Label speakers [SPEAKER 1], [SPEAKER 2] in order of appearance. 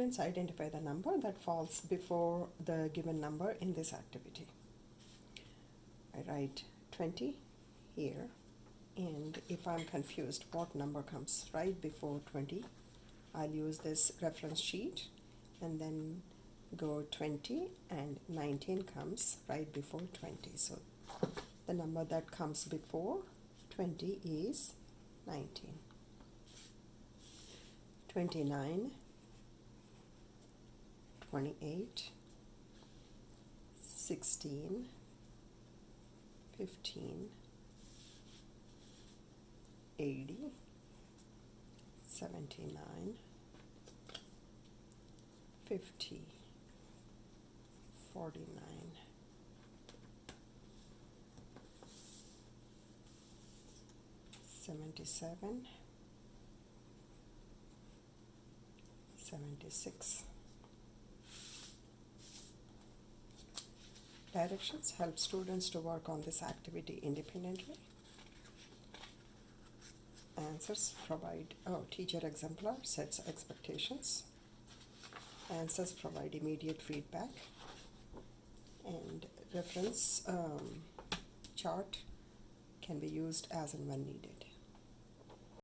[SPEAKER 1] students identify the number that falls before the given number in this activity. I write 20 here, and if I'm confused what number comes right before 20, I'll use this reference sheet and then go 20, and 19 comes right before 20. So the number that comes before 20 is 19. 29, 28, 16, 15, 80, 79, 50, 49, 77, 76. Directions help students to work on this activity independently. Answers provide, teacher exemplar sets expectations. Answers provide immediate feedback. And reference chart can be used as and when needed.